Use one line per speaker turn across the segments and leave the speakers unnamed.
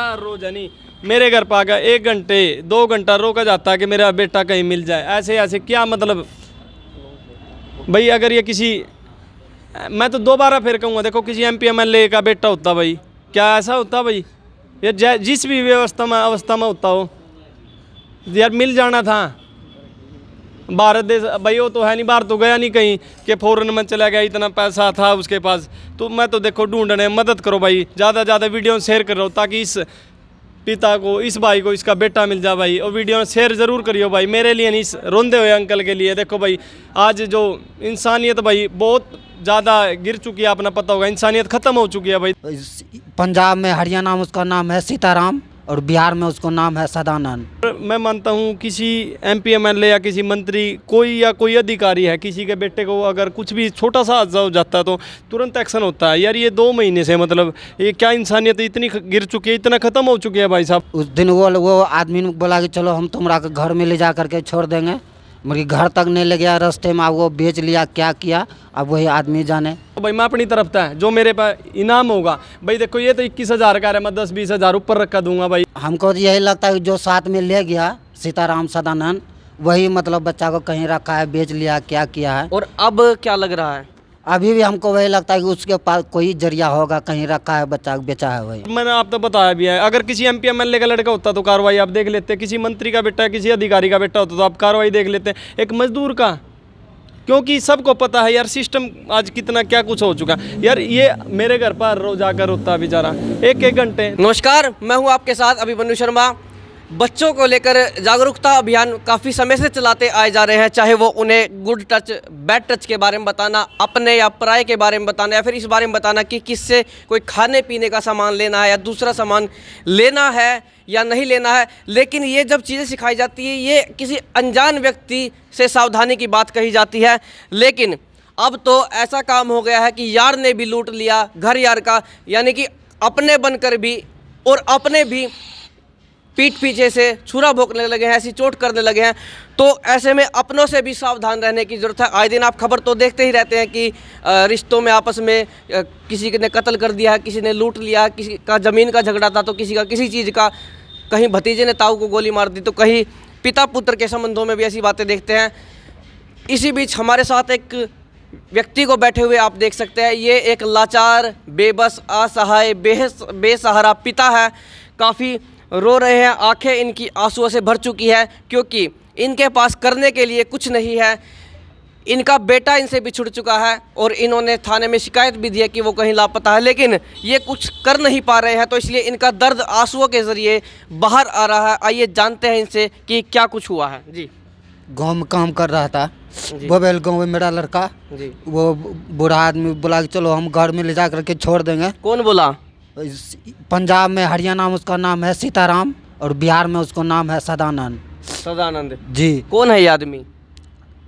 हर रोज है नहीं, मेरे घर पर आकर 1 घंटे 2 घंटा रोका जाता है कि मेरा बेटा कहीं मिल जाए। ऐसे ऐसे क्या मतलब भाई, अगर ये किसी, मैं तो दोबारा फिर कहूँगा, देखो किसी MP MLA का बेटा होता भाई, क्या ऐसा होता भाई? ये जिस भी अवस्था में होता हो यार, मिल जाना था। भारत देश भाई वो तो है नहीं, बाहर तो गया नहीं कहीं कि फॉरेन में चला गया, इतना पैसा था उसके पास। तो मैं तो देखो ढूंढने मदद करो भाई, ज़्यादा ज़्यादा वीडियो शेयर करो ताकि इस पिता को, इस भाई को, इसका बेटा मिल जाए भाई। और वीडियो शेयर ज़रूर करियो भाई, मेरे लिए नहीं, इस रोंदे हुए अंकल के लिए। देखो भाई आज जो इंसानियत भाई बहुत ज़्यादा गिर चुकी है, अपना पता होगा, इंसानियत ख़त्म हो चुकी है भाई।
पंजाब में हरियाणा में उसका नाम है सीताराम और बिहार में उसको नाम है सदानंद।
मैं मानता हूँ किसी MP MLA या किसी मंत्री कोई अधिकारी है, किसी के बेटे को अगर कुछ भी छोटा सा हादसा हो जाता है तो तुरंत एक्शन होता है। यार ये 2 महीने से मतलब ये क्या इंसानियत इतनी गिर चुकी है, इतना ख़त्म हो चुकी है भाई साहब।
उस दिन वो आदमी ने बोला कि चलो हम तुम्हारा घर में ले जा करके छोड़ देंगे, मेरे घर तक नहीं ले गया, रास्ते में वो बेच लिया, क्या किया अब वही आदमी जाने।
तो भाई मैं अपनी तरफ था, जो मेरे पास इनाम होगा भाई, देखो ये तो 21,000 का है, मैं 10-20 हज़ार ऊपर रखा दूंगा भाई।
हमको तो यही लगता है कि जो साथ में ले गया सीताराम सदानंद, वही मतलब बच्चा को कहीं रखा है, बेच लिया, क्या किया है।
और अब क्या लग रहा है?
अभी भी हमको वही लगता है कि उसके पास कोई जरिया होगा, कहीं रखा है बच्चा बेचा है वही।
मैंने आप तो बताया भी है, अगर किसी MP MLA का लड़का होता तो कार्रवाई आप देख लेते, किसी मंत्री का बेटा, किसी अधिकारी का बेटा होता तो आप कार्रवाई देख लेते, एक मजदूर का। क्योंकि सबको पता है यार सिस्टम आज कितना क्या कुछ हो चुका है यार। ये मेरे घर पर रोज आकर होता है बेचारा 1-1 घंटे।
नमस्कार, मैं हूं आपके साथ अभिमन्यु शर्मा। बच्चों को लेकर जागरूकता अभियान काफ़ी समय से चलाते आए जा रहे हैं, चाहे वो उन्हें गुड टच बैड टच के बारे में बताना, अपने या पराये के बारे में बताना, या फिर इस बारे में बताना कि किससे कोई खाने पीने का सामान लेना है या दूसरा सामान लेना है या नहीं लेना है। लेकिन ये जब चीज़ें सिखाई जाती है, ये किसी अनजान व्यक्ति से सावधानी की बात कही जाती है। लेकिन अब तो ऐसा काम हो गया है कि यार ने भी लूट लिया घर यार का, यानी कि अपने बनकर भी और अपने भी पीठ पीछे से छुरा भोंकने लगे हैं, ऐसी चोट करने लगे हैं। तो ऐसे में अपनों से भी सावधान रहने की ज़रूरत है। आए दिन आप खबर तो देखते ही रहते हैं कि रिश्तों में आपस में किसी ने कत्ल कर दिया है, किसी ने लूट लिया, किसी का ज़मीन का झगड़ा था तो किसी का किसी चीज़ का, कहीं भतीजे ने ताऊ को गोली मार दी, तो कहीं पिता पुत्र के संबंधों में भी ऐसी बातें देखते हैं। इसी बीच हमारे साथ एक व्यक्ति को बैठे हुए आप देख सकते हैं। ये एक लाचार, बेबस, असहाय, बेसहारा पिता है। काफ़ी रो रहे हैं, आंखें इनकी आंसुओं से भर चुकी है क्योंकि इनके पास करने के लिए कुछ नहीं है। इनका बेटा इनसे बिछुड़ चुका है और इन्होंने थाने में शिकायत भी दी है कि वो कहीं लापता है, लेकिन ये कुछ कर नहीं पा रहे हैं। तो इसलिए इनका दर्द आंसुओं के ज़रिए बाहर आ रहा है। आइए जानते हैं इनसे कि क्या कुछ हुआ है। जी,
गाँव में काम कर रहा था, बोबेल गाँव में मेरा लड़का
जी,
वो बूढ़ा आदमी बोला कि चलो हम घर में ले जा करके छोड़ देंगे।
कौन बोला?
पंजाब में हरियाणा में उसका नाम है सीताराम और बिहार में उसको नाम है सदानंद।
सदानंद
जी।
कौन है ये आदमी?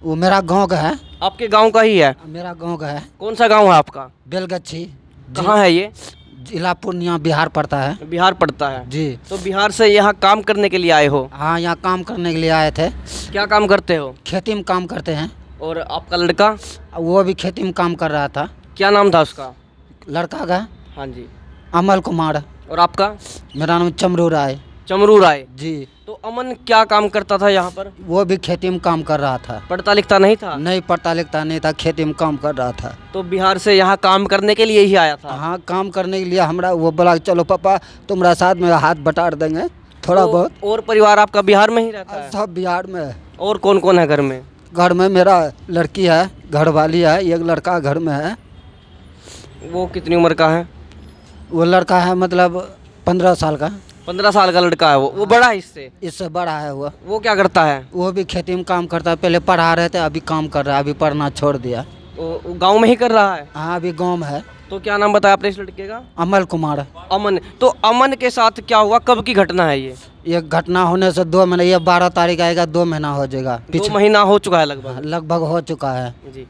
वो मेरा गांव का है।
आपके गांव का ही है?
मेरा गांव का है।
कौन सा गांव है आपका?
बेलगच्छी।
कहाँ है ये?
जिला पूर्णिया बिहार पड़ता है।
बिहार पड़ता है
जी।
तो बिहार से यहाँ काम करने के लिए आए हो?
हाँ, यहाँ काम करने के लिए आए थे।
क्या काम करते हो?
खेती में काम करते हैं।
और आपका लड़का?
वो भी खेती में काम कर रहा था।
क्या नाम था उसका?
लड़का का
हाँ जी।
अमल कुमार।
और आपका?
मेरा नाम चमरू राय।
चमरू राय
जी।
तो अमन क्या काम करता था यहाँ पर?
वो भी खेती में काम कर रहा था।
पढ़ता लिखता नहीं था?
नहीं पढ़ता लिखता नहीं था, खेती में काम कर रहा था।
तो बिहार से यहाँ काम करने के लिए ही आया था?
हाँ, काम करने के लिए हमरा वो बोला कि चलो पापा तुम्हारा साथ में हाथ बटार देंगे थोड़ा
तो
बहुत।
और परिवार आपका बिहार में ही रहता है?
सब बिहार में है।
और कौन कौन है घर में?
घर में मेरा लड़की है, घरवाली है, एक लड़का घर में है।
वो कितनी उम्र का है?
वो लड़का है मतलब 15 साल का।
15 साल का लड़का है वो बड़ा है इससे?
इससे बड़ा है
वो क्या करता है?
वो भी खेती में काम करता है। पहले पढ़ा रहे थे, अभी काम कर रहा है, अभी पढ़ना छोड़ दिया।
वो गांव में ही कर रहा है?
हाँ, अभी गाँव में है।
तो क्या नाम बताया आपने इस लड़के का?
अमल कुमार।
अमन। तो अमन के साथ क्या हुआ, कब की घटना है ये?
ये घटना होने से 2 महीने, ये 12 तारीख आएगा, 2 महीना हो जाएगा।
2 महीना हो चुका है लगभग?
लगभग हो चुका है
जी।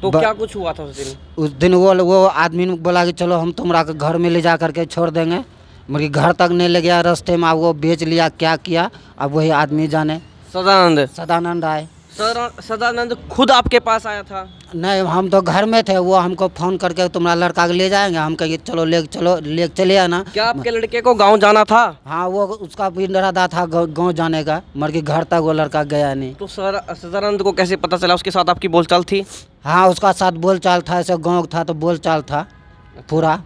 तो क्या कुछ हुआ था उस दिन?
उस दिन वो आदमी ने बोला कि चलो हम तुम्हारा घर में ले जा करके छोड़ देंगे, मेरे घर तक नहीं ले गया, रास्ते में वो बेच लिया, क्या किया अब वही आदमी जाने।
सदानंद?
सदानंद आए।
सदानंद खुद आपके पास आया था?
नहीं, हम तो घर में थे, वो हमको फ़ोन करके तुम्हारा लड़का को ले जाएंगे, हम कहिए चलो ले चले आना।
क्या आपके लड़के को गांव जाना था?
हाँ, वो उसका भी इरादा था गांव जाने का, मगर कि घर तक वो लड़का गया नहीं।
तो सदानंद को कैसे पता चला? उसके साथ आपकी बोलचाल थी?
हाँ, उसका साथ बोलचाल था, ऐसे गाँव था तो बोलचाल था पूरा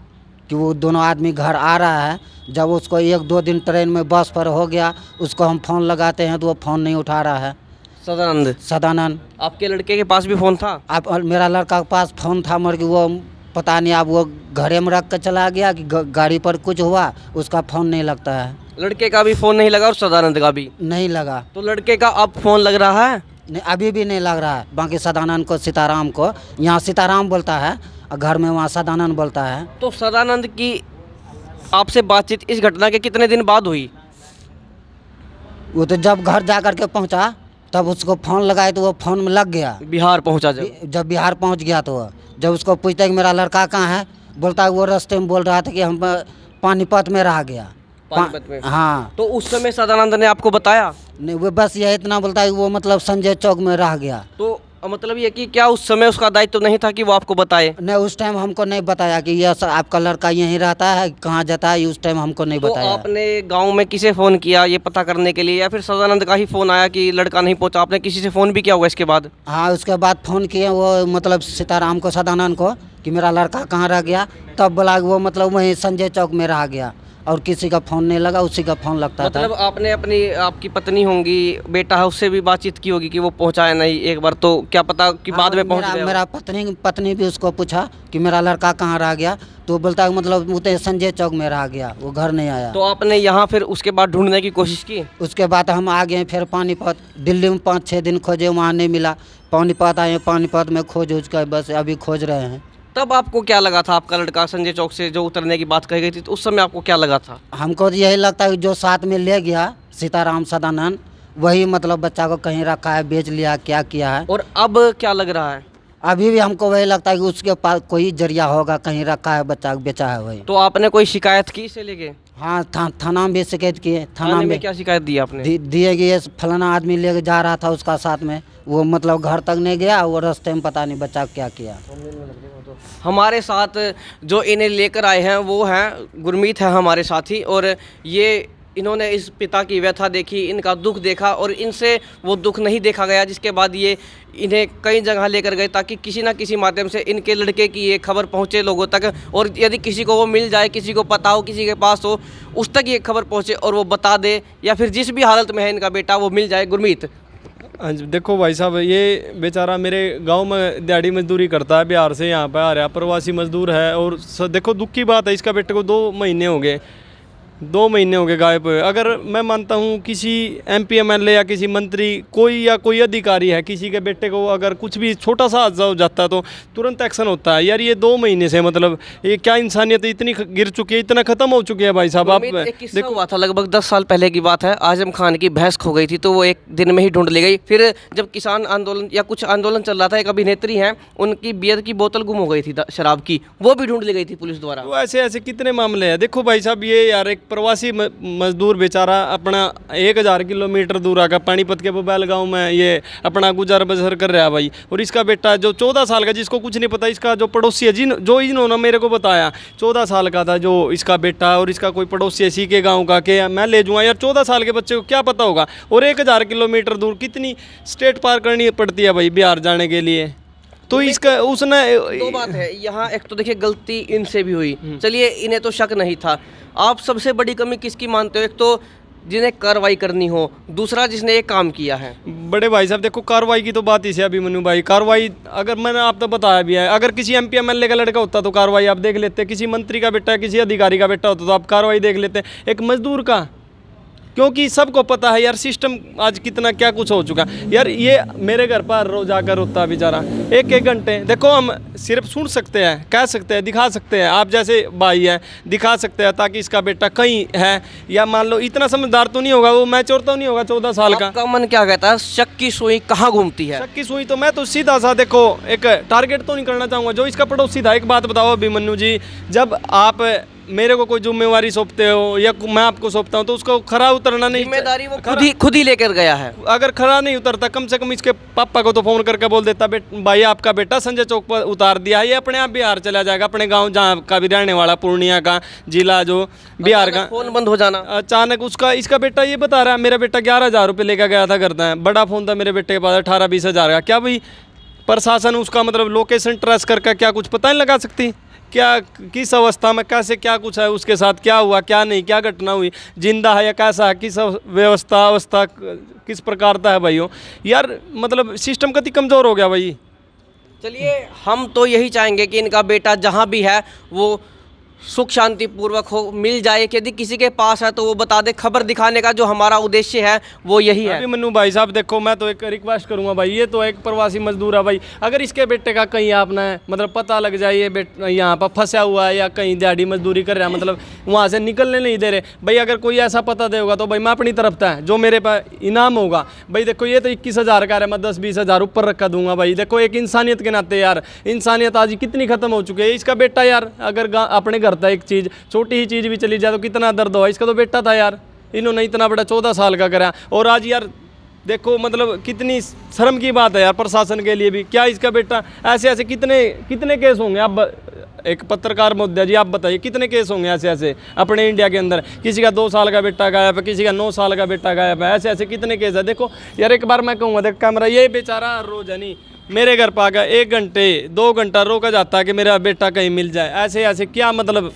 कि वो दोनों आदमी घर आ रहा है। जब उसको 1-2 दिन ट्रेन में बस पर हो गया, उसको हम फ़ोन लगाते हैं तो वो फ़ोन नहीं उठा रहा है। सदानंद।
आपके लड़के के पास भी फ़ोन था?
अब मेरा लड़का के पास फ़ोन था, मगर कि वो पता नहीं अब वो घरे में रख कर चला गया कि गाड़ी पर कुछ हुआ, उसका फ़ोन नहीं लगता है।
लड़के का भी फ़ोन नहीं लगा और सदानंद का भी
नहीं लगा।
तो लड़के का अब फ़ोन लग रहा है?
नहीं, अभी भी नहीं लग रहा है। बाकी सदानंद को, सीताराम को, यहाँ सीताराम बोलता है और घर में वहाँ सदानंद बोलता है।
तो सदानंद की आपसे बातचीत इस घटना के कितने दिन बाद हुई?
वो तो जब घर जा कर के पहुँचा तब उसको फ़ोन लगाए तो वो फ़ोन में लग गया।
बिहार पहुंचा
जब बिहार पहुँच गया तो जब उसको पूछता है कि मेरा लड़का कहाँ है, बोलता है वो रास्ते में बोल रहा था कि हम पानीपत में रह गया।
पानीपत में?
हाँ।
तो उस समय सदानंद ने आपको बताया?
नहीं, वो बस यह इतना बोलता है कि वो मतलब संजय चौक में रह गया।
तो मतलब ये कि क्या उस समय उसका दायित्व नहीं था कि वो आपको बताए?
नहीं, उस टाइम हमको नहीं बताया कि यह आपका लड़का यहीं रहता है, कहाँ जाता है, उस टाइम हमको नहीं
तो
बताया।
आपने गांव में किसे फ़ोन किया ये पता करने के लिए, या फिर सदानंद का ही फ़ोन आया कि लड़का नहीं पहुंचा? आपने किसी से फ़ोन भी किया होगा इसके बाद?
हाँ, उसके बाद फ़ोन किए वो मतलब सीताराम को, सदानंद को, कि मेरा लड़का कहाँ रह गया। तब बोला वो मतलब वहीं संजय चौक में रह गया और किसी का फ़ोन नहीं लगा, उसी का फ़ोन लगता था।
मतलब आपने आपकी पत्नी होंगी, बेटा है, उससे भी बातचीत की होगी कि वो पहुंचाया नहीं एक बार, तो क्या पता कि बाद में पहुंच गया?
मेरा पत्नी भी उसको पूछा कि मेरा लड़का कहाँ रह गया, तो बोलता है मतलब वो तो संजय चौक में रह गया, वो घर नहीं आया।
तो आपने यहाँ फिर उसके बाद ढूंढने की कोशिश की?
उसके बाद हम आ गए फिर पानीपत। दिल्ली में 5-6 दिन खोजे, वहाँ नहीं मिला। पानीपत आए, पानीपत में खोज कर बस अभी खोज रहे हैं।
तब आपको क्या लगा था? आपका लड़का संजय चौक से जो उतरने की बात कही गई थी, तो उस समय आपको क्या लगा था?
हमको यही लगता है कि जो साथ में ले गया सीताराम सदानंद, वही मतलब बच्चा को कहीं रखा है, बेच लिया, क्या किया है।
और अब क्या लग रहा है?
अभी भी हमको वही लगता है कि उसके पास कोई जरिया होगा, कहीं रखा है बच्चा को, बेचा है वही।
तो आपने कोई शिकायत की इसे लेके?
हाँ, थाना में भी शिकायत किए। थाना में
क्या शिकायत दी आपने?
दिए कि ये फलाना आदमी लेके जा रहा था उसका साथ में, वो मतलब घर तक नहीं गया, वो रास्ते में पता नहीं बच्चा क्या किया।
हमारे साथ जो इन्हें लेकर आए हैं वो हैं गुरमीत है हमारे साथी, और ये इन्होंने इस पिता की व्यथा देखी, इनका दुख देखा, और इनसे वो दुख नहीं देखा गया, जिसके बाद ये इन्हें कई जगह लेकर गए ताकि किसी ना किसी माध्यम से इनके लड़के की ये खबर पहुंचे लोगों तक, और यदि किसी को वो मिल जाए, किसी को पता हो, किसी के पास हो, उस तक ये खबर पहुंचे और वो बता दे, या फिर जिस भी हालत में है इनका बेटा वो मिल जाए। गुरमीत,
हाँ जी, देखो भाई साहब, ये बेचारा मेरे गांव में दिहाड़ी मजदूरी करता है, बिहार से यहाँ पे आ रहा है, प्रवासी मजदूर है। और देखो दुख की बात है, इसका बेटे को 2 महीने हो गए, 2 महीने हो गए गायब हुए। अगर मैं मानता हूँ किसी MP MLA या किसी मंत्री कोई अधिकारी है, किसी के बेटे को अगर कुछ भी छोटा सा हादसा हो जाता है तो तुरंत एक्शन होता है। यार ये 2 महीने से मतलब ये क्या इंसानियत इतनी गिर चुकी है, इतना ख़त्म हो चुकी है भाई साहब। आप
देखो, हुआ था लगभग 10 साल पहले की बात है। आजम खान की भैंस खो गई थी तो वो एक दिन में ही ढूंढ ली गई। फिर जब किसान आंदोलन या कुछ आंदोलन चल रहा था, एक अभिनेत्री हैं, उनकी बियर की बोतल गुम हो गई थी शराब की, वो भी ढूंढ ली गई थी पुलिस द्वारा।
तो ऐसे कितने मामले हैं। देखो भाई साहब, ये यार एक प्रवासी मजदूर बेचारा अपना 1000 किलोमीटर दूर आकर पानीपत के बबैल गांव में ये अपना गुजार बसर कर रहा है भाई। और इसका बेटा जो 14 साल का, जिसको कुछ नहीं पता, इसका जो पड़ोसी है जो इन्होंने मेरे को बताया 14 साल का था जो इसका बेटा, और इसका कोई पड़ोसी इसी के गाँव का के मैं ले जाऊँगा। यार 14 साल के बच्चे को क्या पता होगा। और 1000 किलोमीटर दूर कितनी स्टेट पार करनी पड़ती है भाई बिहार जाने के लिए। तो इसका उसने
2 बात है यहाँ। एक तो देखिए गलती इनसे भी हुई, चलिए इन्हें तो शक नहीं था। आप सबसे बड़ी कमी किसकी मानते हो? एक तो जिन्हें कार्रवाई करनी हो, दूसरा जिसने ये काम किया है।
बड़े भाई साहब देखो, कार्रवाई की तो बात ही से अभिमन्यु भाई, कार्रवाई अगर मैंने आप तो बताया भी है, अगर किसी MP MLA का लड़का होता तो कार्रवाई आप देख लेते, किसी मंत्री का बेटा, किसी अधिकारी का बेटा होता तो आप कार्रवाई देख लेते। एक मजदूर का, क्योंकि सबको पता है यार सिस्टम आज कितना क्या कुछ हो चुका यार। ये मेरे घर पर रोज आकर रोता बेचारा 1-1 घंटे। देखो हम सिर्फ सुन सकते हैं, कह सकते हैं, दिखा सकते हैं, आप जैसे भाई हैं दिखा सकते हैं ताकि इसका बेटा कहीं है, या मान लो इतना समझदार तो नहीं होगा वो, मैच्योर तो नहीं होगा 14 साल का।
आपका मन क्या कहता है, शक की सुई कहाँ घूमती है?
शक की सुई तो मैं तो सीधा सा देखो एक टारगेट तो नहीं करना चाहूँगा जो इसका पड़ोसी था। एक बात बताओ अभिमन्यु जी, जब आप मेरे को कोई जिम्मेवारी सौंपते हो या मैं आपको सौंपता हूँ तो उसको खरा उतरना नहीं।
जिम्मेदारी वो खुद ही लेकर गया है।
अगर खरा नहीं उतरता कम से कम इसके पापा को तो फ़ोन करके बोल देता, भाई आपका बेटा संजय चौक पर उतार दिया है, ये अपने आप बिहार चला जाएगा, अपने गांव जहाँ का भी रहने वाला, पूर्णिया का जिला जो बिहार का।
फोन बंद हो जाना
अचानक इसका बेटा ये बता रहा है मेरा बेटा 11,000 रुपये लेकर गया था करता है, बड़ा फ़ोन था मेरे बेटे के पास 18-20 हज़ार का। क्या भाई प्रशासन उसका मतलब लोकेशन ट्रेस करके क्या कुछ पता नहीं लगा सकती? क्या किस अवस्था में कैसे क्या कुछ है उसके साथ, क्या हुआ क्या नहीं, क्या घटना हुई, जिंदा है या कैसा है, किस अवस्था किस प्रकार का है भाइयों। यार मतलब सिस्टम कति कमज़ोर हो गया भाई।
चलिए हम तो यही चाहेंगे कि इनका बेटा जहाँ भी है वो सुख शांति पूर्वक हो, मिल जाए। यदि किसी के पास है तो वो बता दे। खबर दिखाने का जो हमारा उद्देश्य है वो यही है।
मन्नू भाई साहब देखो, मैं तो एक रिक्वेस्ट करूंगा भाई, ये तो एक प्रवासी मजदूर है भाई, अगर इसके बेटे का कहीं आपने मतलब पता लग जाए ये यहाँ पर फंसा हुआ है या कहीं दिहाड़ी मजदूरी कर रहा है, मतलब वहाँ से निकलने नहीं दे रहे भाई, अगर कोई ऐसा पता देगा तो भाई मैं अपनी तरफ था जो मेरे पास इनाम होगा भाई। देखो ये तो 21,000 का है, मैं 10-20 हज़ार ऊपर रखा दूंगा भाई। देखो एक इंसानियत के नाते यार, इंसानियत आज कितनी खत्म हो चुकी है। इसका बेटा यार अगर अपने घर था, एक चीज़ छोटी ही चीज़ भी चली जाए तो कितना दर्द हुआ। इसका तो बेटा था यार, इन्होंने इतना बड़ा 14 साल का करा, और आज यार देखो मतलब कितनी शर्म की बात है यार प्रशासन के लिए भी। क्या इसका बेटा ऐसे कितने केस होंगे? आप एक पत्रकार मुद्दा जी, आप बताइए कितने केस होंगे ऐसे अपने इंडिया के अंदर? किसी का 2 साल का बेटा गायब है, किसी का 9 साल का बेटा गायब है, ऐसे कितने केस है। देखो यार एक बार मैं कहूँगा, देख कैमरा, ये बेचारा हर रोज है नहीं मेरे घर पर आकर 1 घंटे 2 घंटा रोका जाता है कि मेरा बेटा कहीं मिल जाए। ऐसे क्या मतलब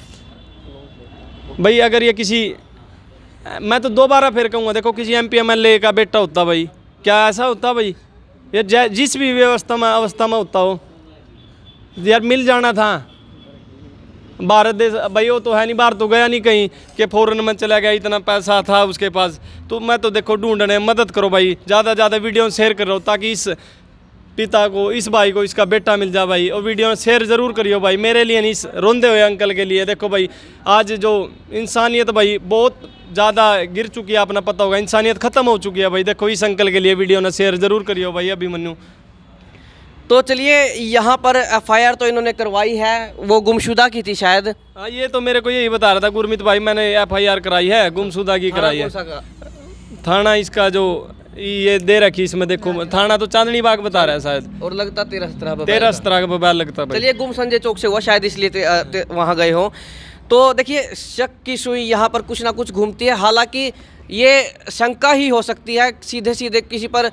भाई, अगर ये किसी, मैं तो दोबारा फिर कहूँगा, देखो किसी MP MLA का बेटा होता भाई, क्या ऐसा होता भाई? ये जिस भी अवस्था में होता हो यार मिल जाना था। भारत देश भाई वो तो है नहीं, बाहर तो गया नहीं कहीं कि फॉरेन में चला गया, इतना पैसा था उसके पास। तो मैं तो देखो ढूंढने मदद करो भाई, ज़्यादा वीडियो शेयर करो ताकि इस पिता को, इस भाई को, इसका बेटा मिल जाए भाई। और वीडियो शेयर ज़रूर करियो भाई, मेरे लिए नहीं, इस रोंदे हुए अंकल के लिए। देखो भाई आज जो इंसानियत भाई बहुत ज़्यादा गिर चुकी है, अपना पता होगा, इंसानियत ख़त्म हो चुकी है भाई। देखो इस अंकल के लिए वीडियो ना शेयर ज़रूर करियो भाई अभिमन्यु।
तो चलिए यहाँ पर FIR तो इन्होंने करवाई है, वो गुमशुदा की थी शायद।
हाँ ये तो मेरे को यही बता रहा था गुरमीत भाई, मैंने FIR कराई है, गुमशुदा की कराई है। थाना इसका जो ये दे रखी इसमें, देखो थाना तो चांदनी बाग बता रहा है शायद, और
लगता
13 का बबाल लगता है।
चलिए गुम संजय चौक से हुआ शायद, इसलिए वहाँ गए हो। तो देखिए शक की सुई यहाँ पर कुछ ना कुछ घूमती है। हालांकि ये शंका ही हो सकती है, सीधे किसी पर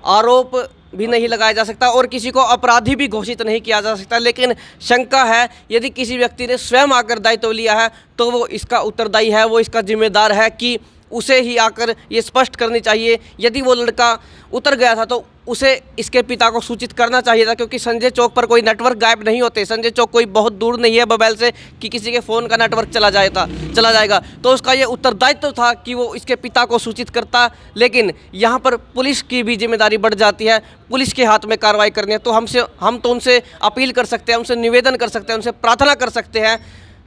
आरोप भी नहीं लगाया जा सकता और किसी को अपराधी भी घोषित नहीं किया जा सकता। लेकिन शंका है, यदि किसी व्यक्ति ने स्वयं आकर दायित्व लिया है तो वो इसका उत्तरदायी है, वो इसका जिम्मेदार है कि उसे ही आकर ये स्पष्ट करनी चाहिए। यदि वो लड़का उतर गया था तो उसे इसके पिता को सूचित करना चाहिए था, क्योंकि संजय चौक पर कोई नेटवर्क गायब नहीं होते। संजय चौक कोई बहुत दूर नहीं है बबैल से कि किसी के फ़ोन का नेटवर्क चला जाएगा। तो उसका ये उत्तरदायित्व था कि वो इसके पिता को सूचित करता। लेकिन यहाँ पर पुलिस की भी जिम्मेदारी बढ़ जाती है, पुलिस के हाथ में कार्रवाई करनी है। तो हम तो उनसे अपील कर सकते हैं, उनसे निवेदन कर सकते हैं, उनसे प्रार्थना कर सकते हैं,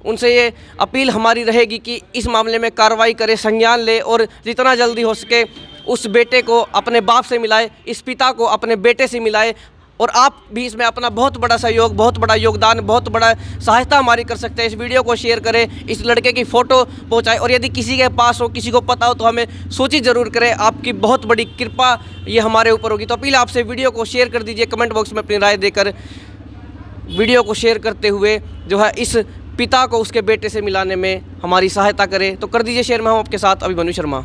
उनसे ये अपील हमारी रहेगी कि इस मामले में कार्रवाई करे, संज्ञान ले और जितना जल्दी हो सके उस बेटे को अपने बाप से मिलाए, इस पिता को अपने बेटे से मिलाए। और आप भी इसमें अपना बहुत बड़ा सहयोग, बहुत बड़ा योगदान, बहुत बड़ा सहायता हमारी कर सकते हैं। इस वीडियो को शेयर करें, इस लड़के की फ़ोटो पहुंचाएं और यदि किसी के पास हो, किसी को पता हो तो हमें सूचित ज़रूर करें। आपकी बहुत बड़ी कृपा ये हमारे ऊपर होगी। तो अपील आपसे, वीडियो को शेयर कर दीजिए, कमेंट बॉक्स में अपनी राय देकर वीडियो को शेयर करते हुए जो है इस पिता को उसके बेटे से मिलाने में हमारी सहायता करें। तो कर दीजिए शेयर। मैं हूँ आपके साथ अभिमन्यु शर्मा।